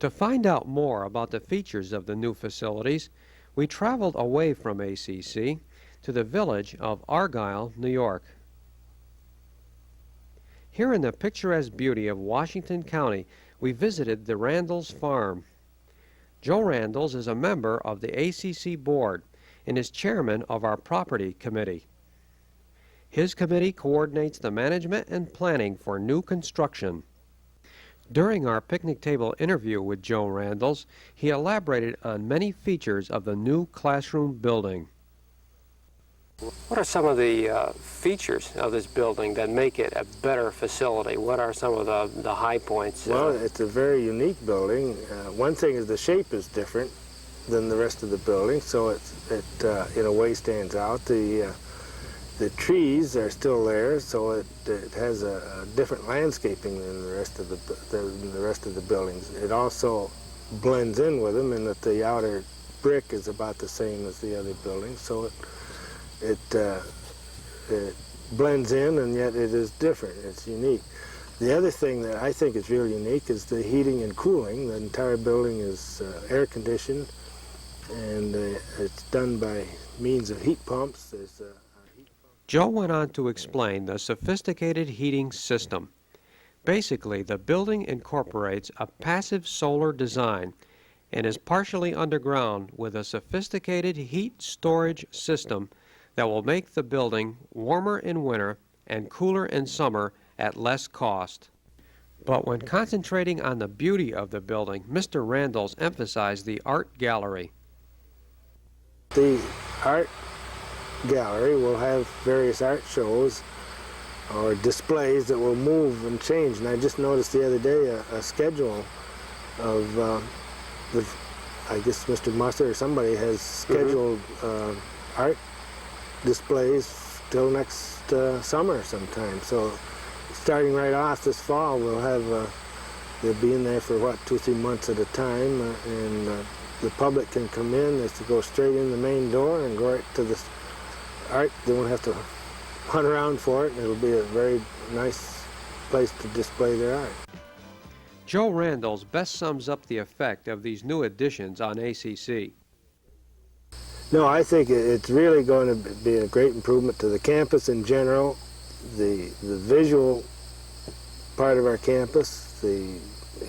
To find out more about the features of the new facilities, we traveled away from ACC to the village of Argyle, New York. Here in the picturesque beauty of Washington County, we visited the Randles farm. Joe Randles is a member of the ACC board and is chairman of our property committee. His committee coordinates the management and planning for new construction. During our picnic table interview with Joe Randles, he elaborated on many features of the new classroom building. What are some of the features of this building that make it a better facility? What are some of the high points? Well, it's a very unique building. One thing is the shape is different than the rest of the building, so it in a way stands out. The trees are still there, so it has a different landscaping than the rest of the buildings. It also blends in with them in that the outer brick is about the same as the other buildings, so it blends in, and yet it is different. It's unique. The other thing that I think is really unique is the heating and cooling. The entire building is air conditioned, and it's done by means of heat pumps. Joe went on to explain the sophisticated heating system. Basically, the building incorporates a passive solar design and is partially underground with a sophisticated heat storage system that will make the building warmer in winter and cooler in summer at less cost. But when concentrating on the beauty of the building, Mr. Randles emphasized the art gallery. The art gallery will have various art shows or displays that will move and change. And I just noticed the other day a schedule of, I guess Mr. Musser or somebody has scheduled art displays till next summer sometime. So starting right off this fall, we'll have, they'll be in there for what, 2 or 3 months at a time, and the public can come in. They have to go straight in the main door and go right to the art. They won't have to hunt around for it. It'll be a very nice place to display their art. Joe Randles best sums up the effect of these new additions on ACC. No, I think it's really going to be a great improvement to the campus in general, the visual part of our campus, the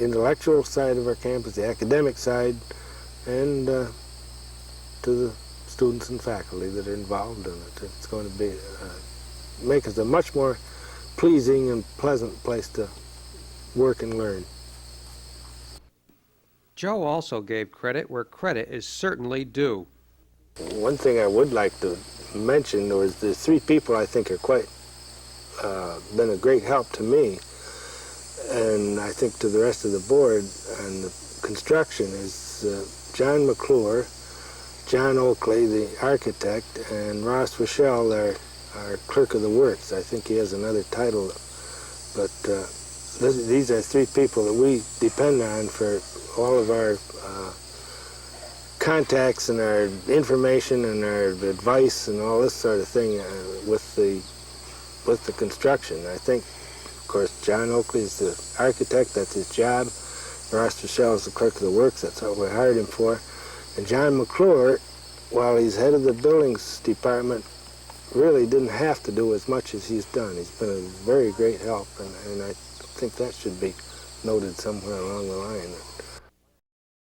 intellectual side of our campus, the academic side, and to the students and faculty that are involved in it. It's going to be make us a much more pleasing and pleasant place to work and learn. Joe also gave credit where credit is certainly due. One thing I would like to mention was the 3 people I think are quite been a great help to me, and I think to the rest of the board and the construction is John McClure, John Oakley, the architect, and Ross Rochelle, our clerk of the works. I think he has another title, but these are 3 people that we depend on for all of our contacts and our information and our advice and all this sort of thing with the construction. I think, of course, John Oakley is the architect. That's his job. Ross Rochelle is the clerk of the works. That's what we hired him for. And John McClure, while he's head of the buildings department, really didn't have to do as much as he's done. He's been a very great help, and I think that should be noted somewhere along the line.